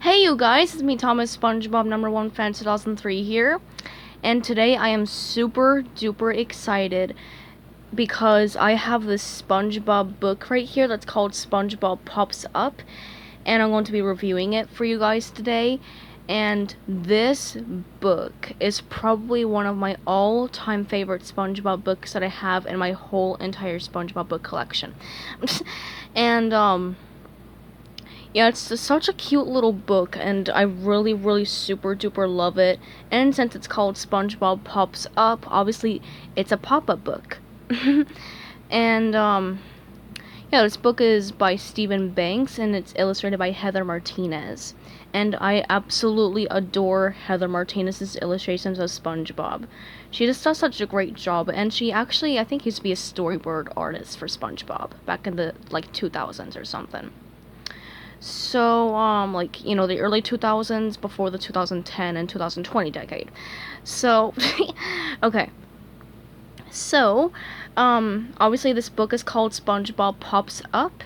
Hey you guys, it's me Thomas, SpongeBob #1 fan 2003 here, and today I am super duper excited because I have this SpongeBob book right here that's called SpongeBob Pops Up, and I'm going to be reviewing it for you guys today. And this book is probably one of my all-time favorite SpongeBob books that I have in my whole entire SpongeBob book collection. and yeah, it's just such a cute little book, and I really super duper love it. And since it's called SpongeBob Pops Up, obviously it's a pop-up book. and yeah, this book is by Stephen Banks, and it's illustrated by Heather Martinez. And I absolutely adore Heather Martinez's illustrations of SpongeBob. She just does such a great job, and she actually, I think, used to be a storyboard artist for SpongeBob back in the, 2000s or something. So, the early 2000s before the 2010 and 2020 decade. So, okay. So, obviously this book is called SpongeBob Pops Up,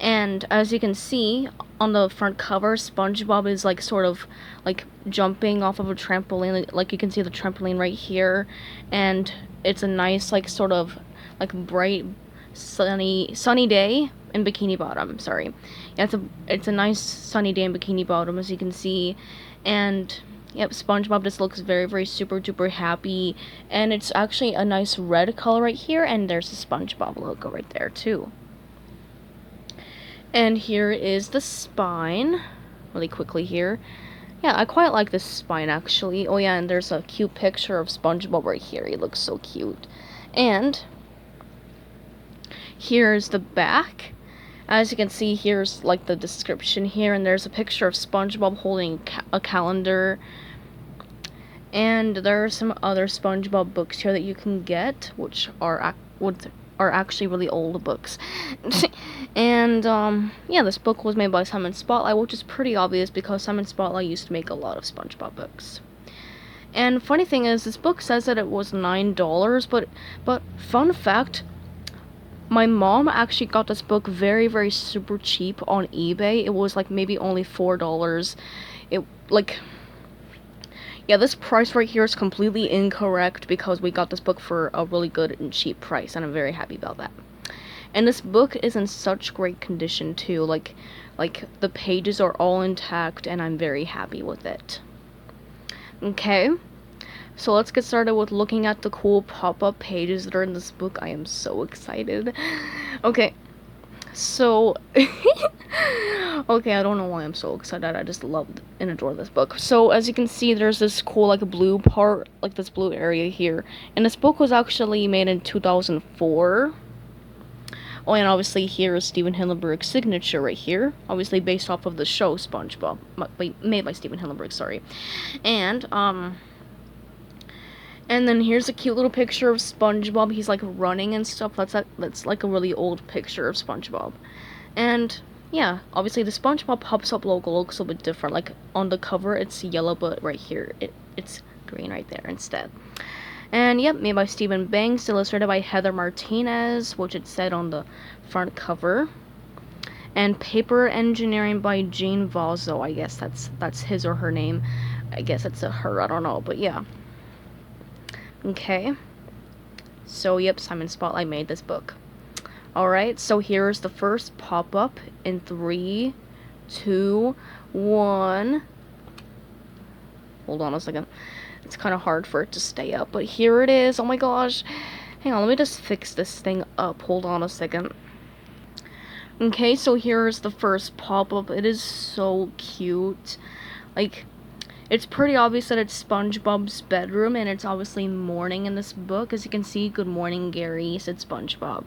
and as you can see on the front cover, SpongeBob is sort of jumping off of a trampoline, like you can see the trampoline right here, and it's a nice sort of bright sunny day in Bikini Bottom. Sorry, yeah, it's a nice sunny day in Bikini Bottom, as you can see, and yep, SpongeBob just looks very super duper happy, and it's actually a nice red color right here, and there's the SpongeBob logo right there too. And here is the spine, really quickly here. Yeah, I quite like this spine actually. Oh yeah, and there's a cute picture of SpongeBob right here. He looks so cute. And here's the back. As you can see, here's the description here, and there's a picture of SpongeBob holding a calendar. And there are some other SpongeBob books here that you can get, which are actually really old books. And yeah, this book was made by Simon Spotlight, which is pretty obvious because Simon Spotlight used to make a lot of SpongeBob books. And funny thing is, this book says that it was $9, but fun fact, my mom actually got this book very super cheap on eBay. It was maybe only $4. Yeah, this price right here is completely incorrect because we got this book for a really good and cheap price, and I'm very happy about that. And this book is in such great condition too. Like the pages are all intact, and I'm very happy with it. Okay. So let's get started with looking at the cool pop-up pages that are in this book. I am so excited. Okay, so okay, I don't know why I'm so excited. I just love and adore this book. So as you can see, there's this cool blue part, this blue area here. And this book was actually made in 2004. Oh, and obviously here is Steven Hillenburg's signature right here. Obviously based off of the show SpongeBob, made by Steven Hillenburg, sorry. And then here's a cute little picture of SpongeBob. He's running and stuff. That's a really old picture of SpongeBob. And yeah, obviously the SpongeBob Pops Up logo looks a bit different. On the cover it's yellow, but right here it's green right there instead. And yep, made by Stephen Banks, illustrated by Heather Martinez, which it said on the front cover. And paper engineering by Jean Vazzo. I guess that's his or her name. I guess it's a her, I don't know, but yeah. Okay, so yep, Simon Spotlight made this book. Alright, so here's the first pop-up in 3, 2, 1. Hold on a second. It's kind of hard for it to stay up, but here it is. Oh my gosh. Hang on, let me just fix this thing up. Hold on a second. Okay, so here's the first pop-up. It is so cute. It's pretty obvious that it's SpongeBob's bedroom, and it's obviously morning in this book. As you can see, good morning, Gary, said SpongeBob.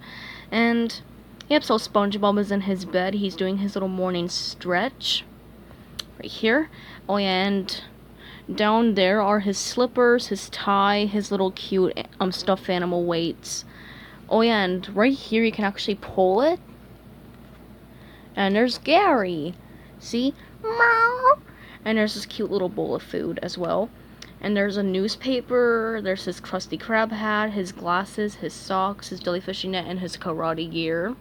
And, yep, so SpongeBob is in his bed. He's doing his little morning stretch. Right here. Oh, yeah, and down there are his slippers, his tie, his little cute stuffed animal weights. Oh, yeah, and right here you can actually pull it. And there's Gary. See? Meow. And there's this cute little bowl of food as well. And there's a newspaper, there's his Krusty Krab hat, his glasses, his socks, his jellyfishing net, and his karate gear.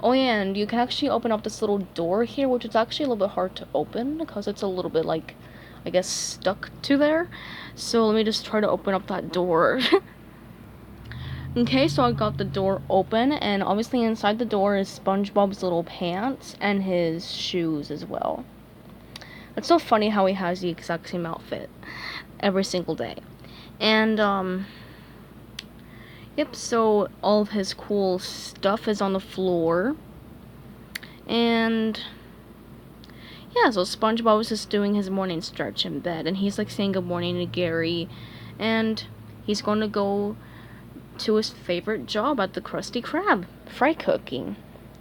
Oh yeah, and you can actually open up this little door here, which is actually a little bit hard to open because it's a little bit like, I guess, stuck to there. So let me just try to open up that door. Okay, so I got the door open, and obviously inside the door is SpongeBob's little pants and his shoes as well. It's so funny how he has the exact same outfit every single day. And, yep, so all of his cool stuff is on the floor. And yeah, so SpongeBob was just doing his morning stretch in bed, and he's like saying good morning to Gary, and he's going to go to his favorite job at the Krusty Krab, fry cooking.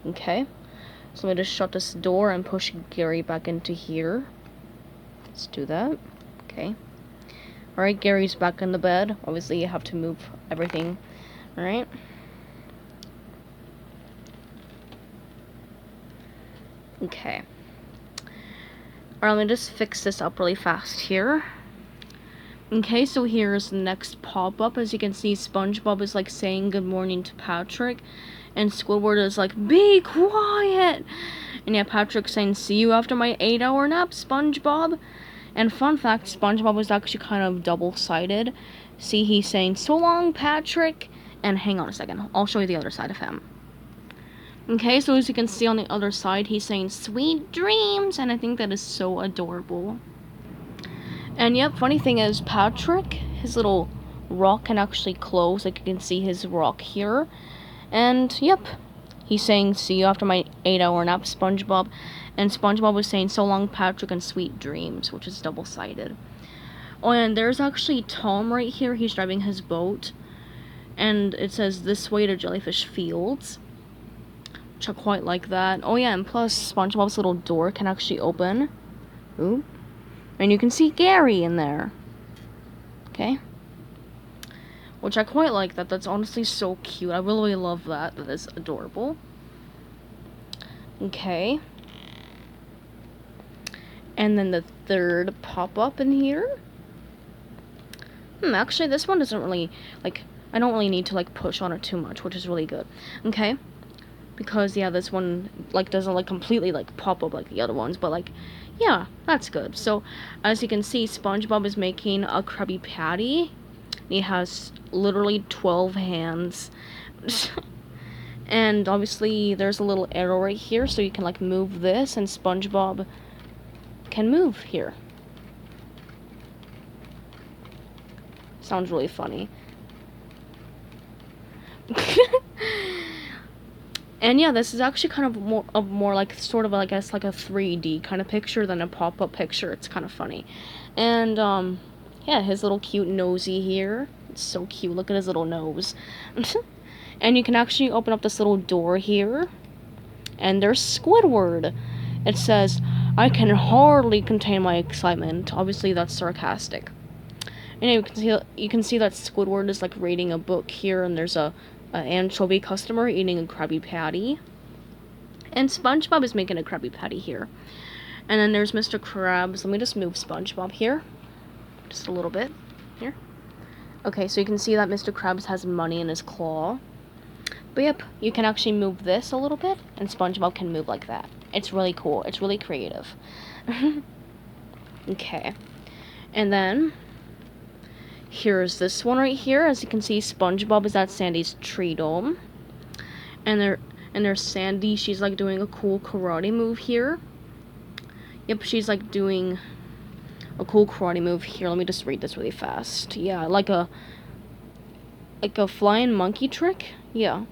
Okay, so let me just shut this door and push Gary back into here. Let's do that. Okay. Alright, Gary's back in the bed. Obviously, you have to move everything. Alright. Okay. Alright, let me just fix this up really fast here. Okay, so here's the next pop-up. As you can see, SpongeBob is like saying good morning to Patrick, and Squidward is like, be quiet! And yeah, Patrick's saying, see you after my 8-hour nap, SpongeBob. And fun fact, SpongeBob was actually kind of double-sided. See, he's saying, so long, Patrick. And hang on a second, I'll show you the other side of him. Okay, so as you can see on the other side, he's saying, sweet dreams. And I think that is so adorable. And yep, funny thing is, Patrick, his little rock can actually close. Like, you can see his rock here. And yep, he's saying, see you after my 8-hour nap, SpongeBob. And SpongeBob was saying, so long, Patrick, and sweet dreams, which is double-sided. Oh, and there's actually Tom right here. He's driving his boat. And it says, this way to Jellyfish Fields, which I quite like that. Oh yeah, and plus, SpongeBob's little door can actually open. Ooh. And you can see Gary in there. Okay. Which I quite like that. That's honestly so cute. I really love that. That is adorable. Okay. And then the third pop-up in here. Actually, this one doesn't really, like, I don't really need to, like, push on it too much, which is really good. Okay. Because, yeah, this one, like, doesn't, like, completely, like, pop up like the other ones. But, like, yeah, that's good. So, as you can see, SpongeBob is making a Krabby Patty. He has literally 12 hands. And, obviously, there's a little arrow right here, so you can, like, move this, and SpongeBob can move here. Sounds really funny. And yeah, this is actually kind of more like sort of, I guess, like a 3D kind of picture than a pop-up picture. It's kind of funny. And yeah, his little cute nosy here. It's so cute. Look at his little nose. And you can actually open up this little door here. And there's Squidward. It says, I can hardly contain my excitement. Obviously, that's sarcastic. And you can see that Squidward is like reading a book here, and there's a anchovy customer eating a Krabby Patty. And SpongeBob is making a Krabby Patty here. And then there's Mr. Krabs. Let me just move SpongeBob here. Just a little bit. Here. Okay, so you can see that Mr. Krabs has money in his claw. But yep, you can actually move this a little bit, and SpongeBob can move like that. It's really cool. It's really creative. Okay. And then here's this one right here. As you can see, SpongeBob is at Sandy's tree dome. And there's Sandy. She's like doing a cool karate move here. Yep, she's like doing a cool karate move here. Let me just read this really fast. Yeah, like a flying monkey trick. Yeah.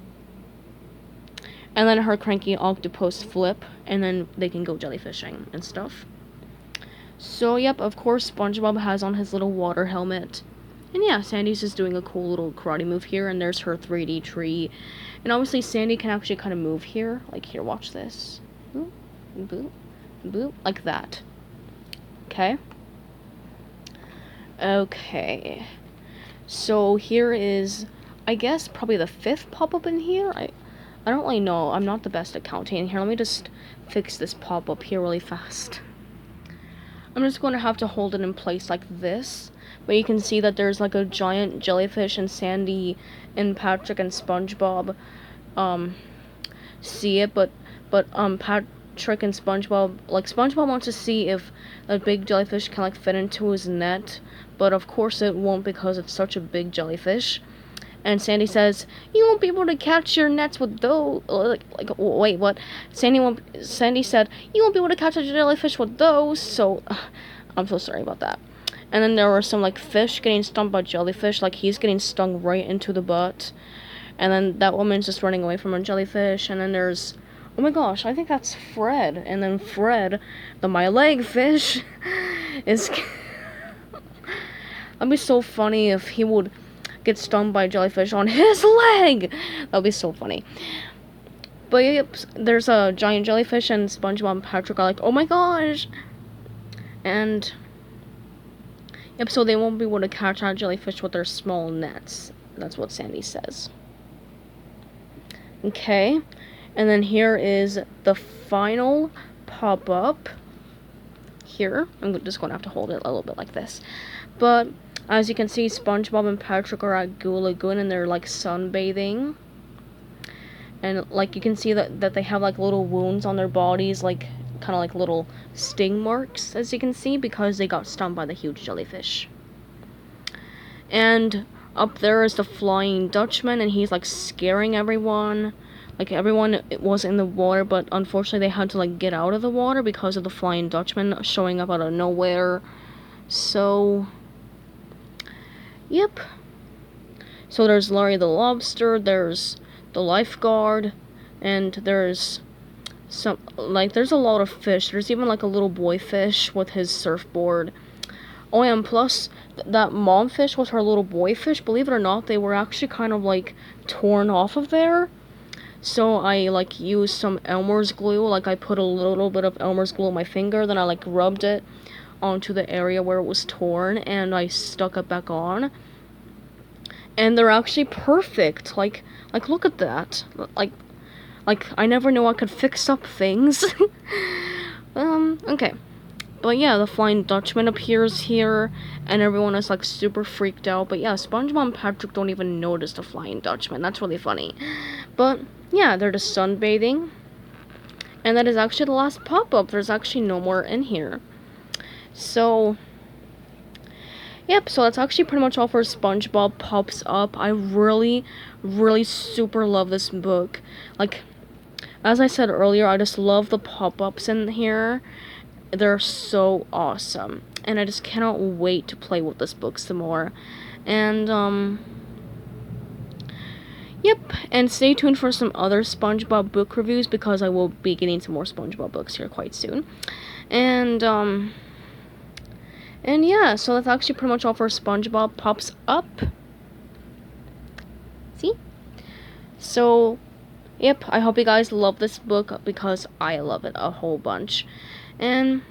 And then her cranky octopus flip, and then they can go jellyfishing and stuff. So, yep, of course, SpongeBob has on his little water helmet. And yeah, Sandy's just doing a cool little karate move here, and there's her 3D tree. And obviously, Sandy can actually kind of move here. Like, here, watch this. Boop, boop, boop, like that. Okay? Okay. So, here is, I guess, probably the 5th pop-up in here. I don't really know. I'm not the best at counting. Here, let me just fix this pop-up here really fast. I'm just going to have to hold it in place like this. But you can see that there's like a giant jellyfish, and Sandy and Patrick and SpongeBob see it, but Patrick and SpongeBob, like, SpongeBob wants to see if a big jellyfish can, like, fit into his net, but of course it won't because it's such a big jellyfish. And Sandy says, "You won't be able to catch your nets with those." Wait, what? Sandy said, "You won't be able to catch a jellyfish with those." So, I'm so sorry about that. And then there were some, like, fish getting stung by jellyfish. Like, he's getting stung right into the butt. And then that woman's just running away from a jellyfish. And then there's, oh my gosh, I think that's Fred. And then Fred, the my leg fish, is. That'd be so funny if he would get stung by a jellyfish on his leg. That'd be so funny. But yep, there's a giant jellyfish, and SpongeBob and Patrick are like, "Oh my gosh!" And yep, so they won't be able to catch that jellyfish with their small nets. That's what Sandy says. Okay, and then here is the final pop-up. Here, I'm just going to have to hold it a little bit like this. But as you can see, SpongeBob and Patrick are at Goo Lagoon and they're, like, sunbathing. And, like, you can see that they have, like, little wounds on their bodies, like, kind of like little sting marks, as you can see, because they got stung by the huge jellyfish. And up there is the Flying Dutchman, and he's, like, scaring everyone. Like, everyone was in the water, but unfortunately they had to, like, get out of the water because of the Flying Dutchman showing up out of nowhere. So, yep. So there's Larry the Lobster, there's the lifeguard, and there's there's a lot of fish. There's even, like, a little boy fish with his surfboard. Oh, and plus, that mom fish was her little boy fish. Believe it or not, they were actually kind of, like, torn off of there. So I, like, used some Elmer's glue. Like, I put a little bit of Elmer's glue on my finger, then I, like, rubbed it onto the area where it was torn, and I stuck it back on. And they're actually perfect. Like, look at that. Like, I never knew I could fix up things. Okay. But yeah, the Flying Dutchman appears here, and everyone is, like, super freaked out. But yeah, SpongeBob and Patrick don't even notice the Flying Dutchman. That's really funny. But yeah, they're just sunbathing. And that is actually the last pop-up. There's actually no more in here. So, yep, so that's actually pretty much all for SpongeBob Pops Up. I really, really super love this book. Like, as I said earlier, I just love the pop-ups in here. They're so awesome. And I just cannot wait to play with this book some more. And, yep, and stay tuned for some other SpongeBob book reviews because I will be getting some more SpongeBob books here quite soon. And yeah, so that's actually pretty much all for SpongeBob Pops Up. See? So, yep, I hope you guys love this book because I love it a whole bunch. And,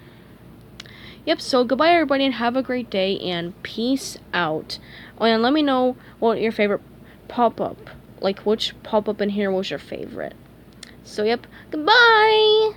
yep, so goodbye everybody and have a great day and peace out. Oh, and let me know what your favorite pop-up, like which pop-up in here was your favorite. So, yep, goodbye!